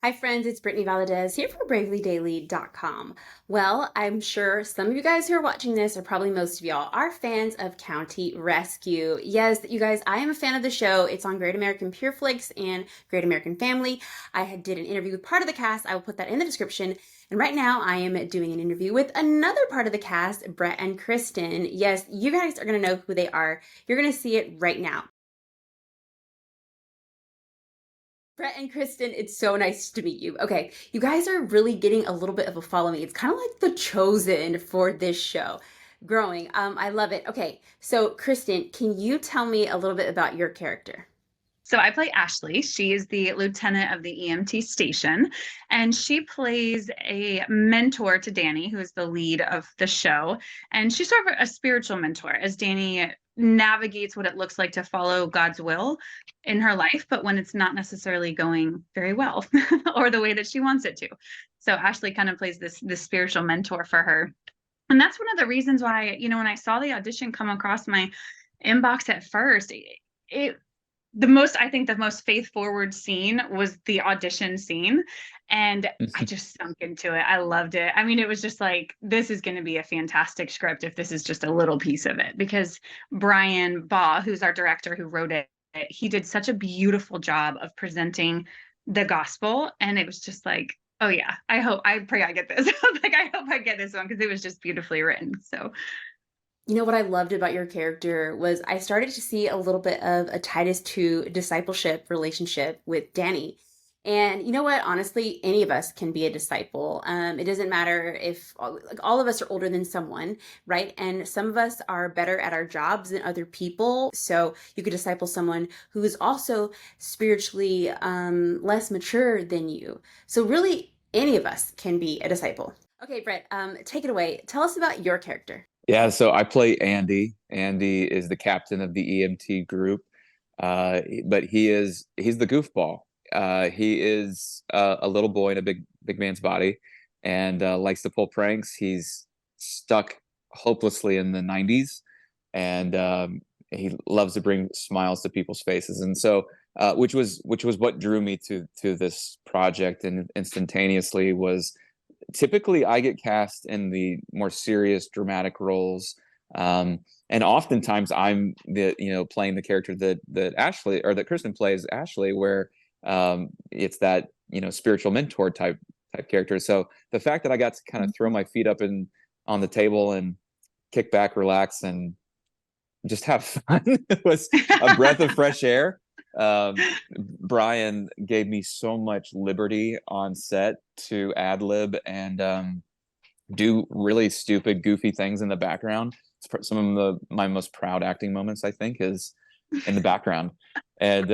Hi, friends, it's Brittany Valadez here for BravelyDaily.com. Well, I'm sure some of you guys who are watching this, or probably most of y'all, are fans of County Rescue. Yes, you guys, I am a fan of the show. It's on Great American Pure Flix and Great American Family. Did an interview with part of the cast. I will put that in the description. And right now, I am doing an interview with another part of the cast, Brett and Kristen. Yes, you guys are going to know who they are. You're going to see it right now. Brett and Kristen, it's so nice to meet you. Okay, you guys are really getting a little bit of a follow me. It's kind of like the chosen for this show. Growing. I love it. Okay, so Kristen, can you tell me a little bit about your character? So I play Ashley. She is the lieutenant of the EMT station, and she plays a mentor to Dani, who is the lead of the show. And she's sort of a spiritual mentor as Dani navigates what it looks like to follow God's will in her life, but when it's not necessarily going very well or the way that she wants it to. So Ashley kind of plays this spiritual mentor for her. And that's one of the reasons why, when I saw the audition come across my inbox at first, it I think the most faith forward scene was the audition scene. And I just sunk into it. I loved it. I mean, it was just like, this is going to be a fantastic script if this is just a little piece of it, because Brian Baugh, who's our director who wrote it, he did such a beautiful job of presenting the gospel. And it was just like, oh yeah, I pray I get this. Like, I hope I get this one because it was just beautifully written. So You know what I loved about your character was I started to see a little bit of a Titus 2 discipleship relationship with Dani. And you know what? Honestly, any of us can be a disciple. It doesn't matter if like all of us are older than someone, right? And some of us are better at our jobs than other people. So you could disciple someone who is also spiritually less mature than you. So really, any of us can be a disciple. Okay, Brett, take it away. Tell us about your character. Yeah, so I play Andy. Andy is the captain of the EMT group, but he's the goofball. He is a little boy in a big man's body, and likes to pull pranks. He's stuck hopelessly in the '90s, and he loves to bring smiles to people's faces. And so, which was what drew me to this project, and instantaneously was typically I get cast in the more serious dramatic roles. And oftentimes I'm playing the character that Ashley or that Kristen plays Ashley, where it's that spiritual mentor type character. So the fact that I got to kind of throw my feet up and on the table and kick back, relax, and just have fun was a breath of fresh air. um, Brian gave me so much liberty on set to ad lib and do really stupid, goofy things in the background. Some of my most proud acting moments, I think, is in the background. And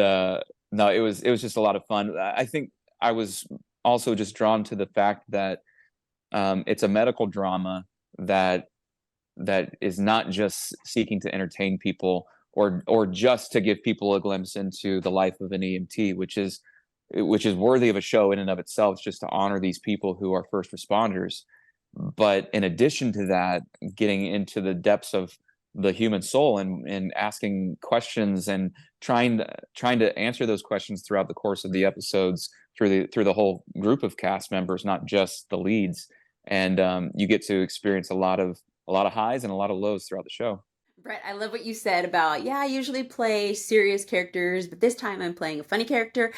no, it was just a lot of fun. I think I was also just drawn to the fact that it's a medical drama that is not just seeking to entertain people or just to give people a glimpse into the life of an EMT, which is worthy of a show in and of itself, just to honor these people who are first responders. But in addition to that, getting into the depths of the human soul and asking questions and trying to answer those questions throughout the course of the episodes through the whole group of cast members, not just the leads. And you get to experience a lot of highs and a lot of lows throughout the show. Brett, I love what you said about, yeah, I usually play serious characters, but this time I'm playing a funny character.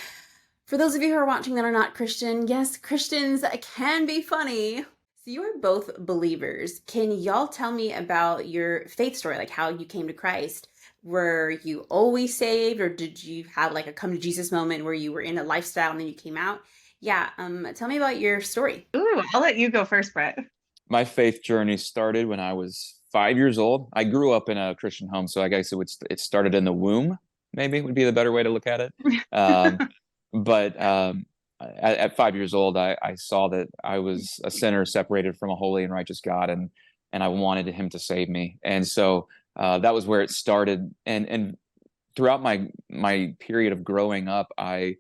For those of you who are watching that are not Christian, yes, Christians can be funny. So you are both believers. Can y'all tell me about your faith story, like how you came to Christ? Were you always saved, or did you have like a come to Jesus moment where you were in a lifestyle and then you came out? Yeah, tell me about your story. ooh, I'll let you go first, Brett. My faith journey started when I was 5 years old. I grew up in a Christian home, so I guess it started in the womb. Maybe would be the better way to look at it. Um, but at 5 years old, I saw that I was a sinner separated from a holy and righteous God, and I wanted Him to save me. And so that was where it started. And throughout my period of growing up, I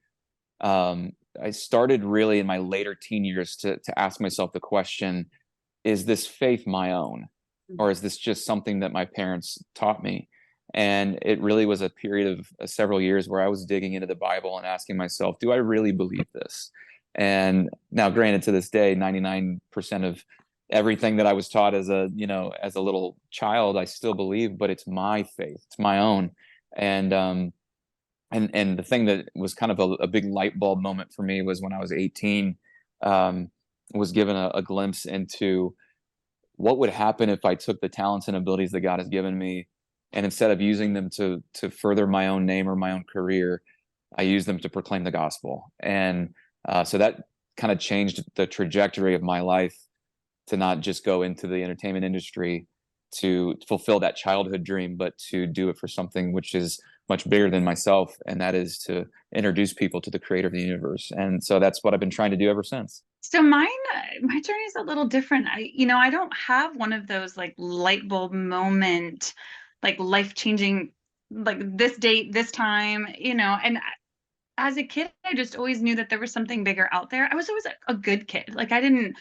started really in my later teen years to ask myself the question: is this faith my own, or is this just something that my parents taught me? And it really was a period of several years where I was digging into the Bible and asking myself, do I really believe this? And now, granted, to this day, 99% of everything that I was taught as a, as a little child, I still believe, but it's my faith, it's my own. And and the thing that was kind of a big light bulb moment for me was when I was 18, was given a glimpse into what would happen if I took the talents and abilities that God has given me, and instead of using them to further my own name or my own career, I use them to proclaim the gospel. And so that kind of changed the trajectory of my life, to not just go into the entertainment industry to fulfill that childhood dream, but to do it for something which is much bigger than myself, and that is to introduce people to the creator of the universe. And so that's what I've been trying to do ever since. So my journey is a little different. I don't have one of those like light bulb moment, like life changing, like this date, this time, and as a kid, I just always knew that there was something bigger out there. I was always a good kid. Like I didn't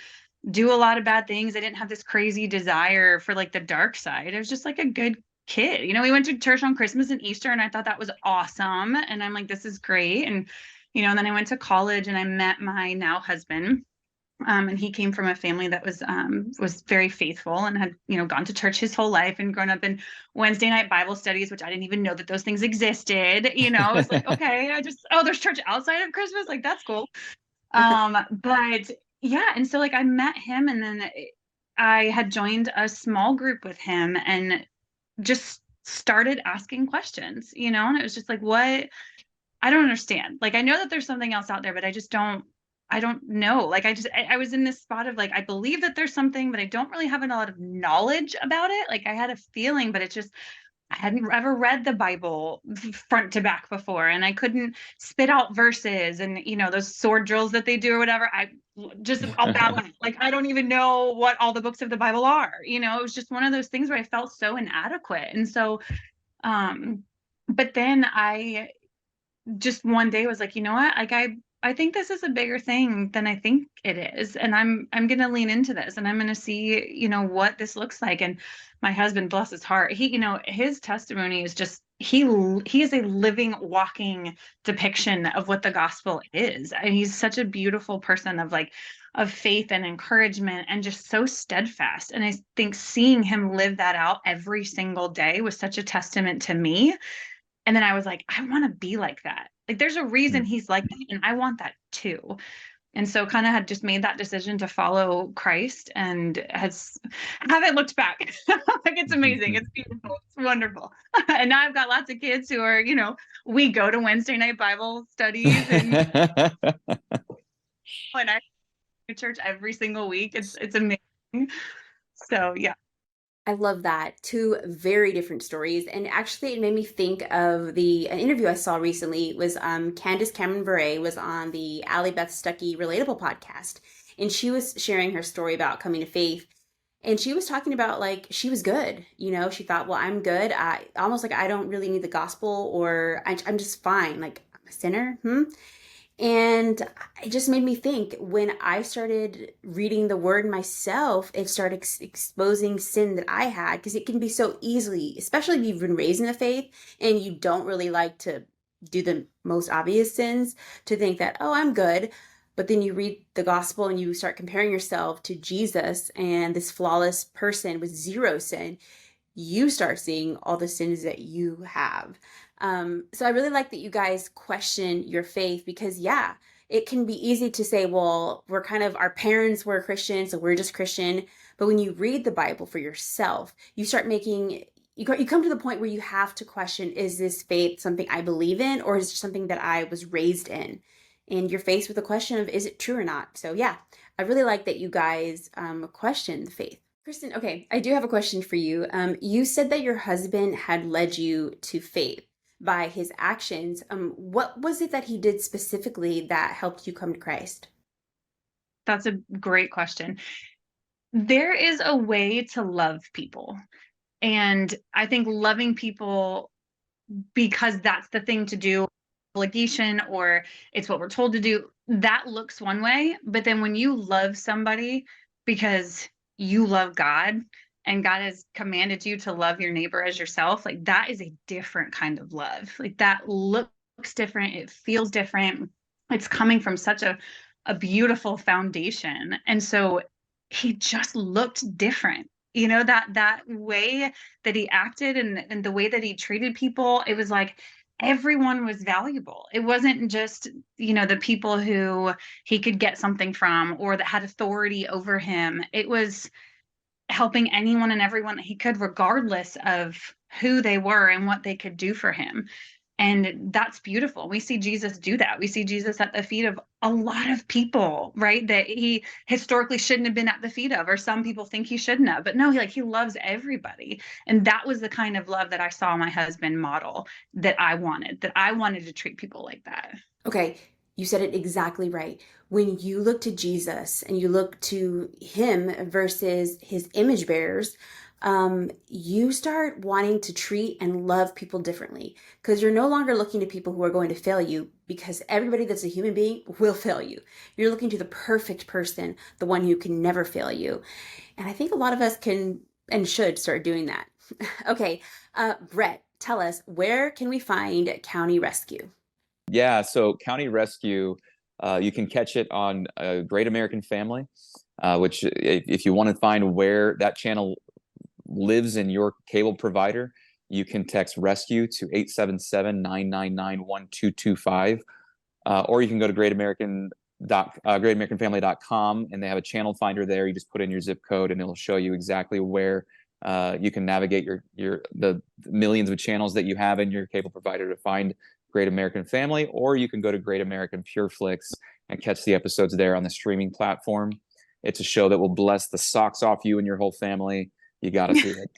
do a lot of bad things. I didn't have this crazy desire for like the dark side. I was just like a good kid. We went to church on Christmas and Easter, and I thought that was awesome. And I'm like, this is great. And, and then I went to college and I met my now husband. And he came from a family that was very faithful and had, gone to church his whole life and grown up in Wednesday night Bible studies, which I didn't even know that those things existed. It was like, okay, there's church outside of Christmas. Like, that's cool. But yeah. And so like I met him, and then I had joined a small group with him and just started asking questions, and it was just like, what? I don't understand. Like, I know that there's something else out there, but I don't know. Like, I was in this spot of like, I believe that there's something, but I don't really have a lot of knowledge about it. Like I had a feeling, but I hadn't ever read the Bible front to back before, and I couldn't spit out verses and, those sword drills that they do or whatever. I'll bow out. Like, I don't even know what all the books of the Bible are. It was just one of those things where I felt so inadequate. And so, but then I just one day was like, you know what? Like I think this is a bigger thing than I think it is. And I'm going to lean into this, and I'm going to see, what this looks like. And my husband, bless his heart, he, his testimony is just, he is a living, walking depiction of what the gospel is. And he's such a beautiful person of faith and encouragement, and just so steadfast. And I think seeing him live that out every single day was such a testament to me. And then I was like, I want to be like that. Like, there's a reason he's like that, and I want that too. And so kind of had just made that decision to follow Christ, and haven't looked back. Like, it's amazing. It's beautiful. It's wonderful. And now I've got lots of kids who are, we go to Wednesday night Bible studies, and I go to church every single week. It's amazing. So yeah. I love that. Two very different stories. And actually, it made me think of an interview I saw recently. Was Candace Cameron Bure was on the Allie Beth Stuckey Relatable podcast. And she was sharing her story about coming to faith. And she was talking about like she was good. She thought, well, I'm good. Almost like I don't really need the gospel, or I'm just fine. Like, I'm a sinner. And it just made me think, when I started reading the word myself, it started exposing sin that I had, because it can be so easily, especially if you've been raised in the faith and you don't really like to do the most obvious sins, to think that, oh, I'm good. But then you read the gospel and you start comparing yourself to Jesus and this flawless person with zero sin. You start seeing all the sins that you have. So I really like that you guys question your faith, because yeah, it can be easy to say, well, our parents were Christian, so we're just Christian. But when you read the Bible for yourself, you come to the point where you have to question, is this faith something I believe in, or is it something that I was raised in? And you're faced with the question of, is it true or not? So yeah, I really like that you guys question the faith. Kristen, okay, I do have a question for you. You said that your husband had led you to faith by his actions. What was it that he did specifically that helped you come to Christ? That's a great question. There is a way to love people. And I think loving people because that's the thing to do, obligation, or it's what we're told to do, that looks one way. But then when you love somebody because you love God, and God has commanded you to love your neighbor as yourself, like, that is a different kind of love. Like, that looks different. It feels different. It's coming from such a a beautiful foundation. And so he just looked different. You know, that way that he acted and the way that he treated people, it was like everyone was valuable. It wasn't just, you know, the people who he could get something from or that had authority over him. It was helping anyone and everyone that he could, regardless of who they were and what they could do for him. And that's beautiful. We see Jesus do that. We see Jesus at the feet of a lot of people, right? That he historically shouldn't have been at the feet of, or some people think he shouldn't have. But no, he loves everybody. And that was the kind of love that I saw my husband model, that I wanted to treat people like that. Okay, you said it exactly right. When you look to Jesus and you look to him versus his image bearers, you start wanting to treat and love people differently because you're no longer looking to people who are going to fail you, because everybody that's a human being will fail you. You're looking to the perfect person, the one who can never fail you. And I think a lot of us can and should start doing that. Okay, Brett, tell us, where can we find County Rescue? Yeah, so County Rescue, you can catch it on Great American Family, which if you want to find where that channel lives in your cable provider, you can text rescue to 877-999-1225, or you can go to greatamericanfamily.com, and they have a channel finder there. You just put in your zip code and it'll show you exactly where you can navigate the millions of channels that you have in your cable provider to find Great American Family, or you can go to Great American Pure Flix and catch the episodes there on the streaming platform. It's a show that will bless the socks off you and your whole family. You got to see it.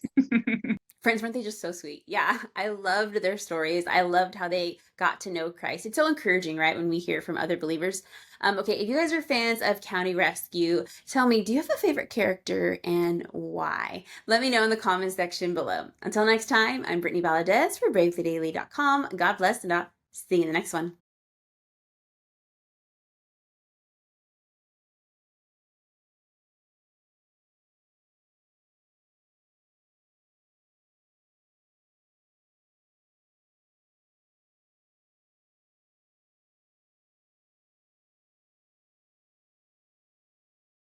Friends, weren't they just so sweet? Yeah, I loved their stories. I loved how they got to know Christ. It's so encouraging, right, when we hear from other believers. Okay, if you guys are fans of County Rescue, tell me, do you have a favorite character and why? Let me know in the comments section below. Until next time, I'm Brittany Valadez for BraveTheDaily.com. God bless, and I'll see you in the next one.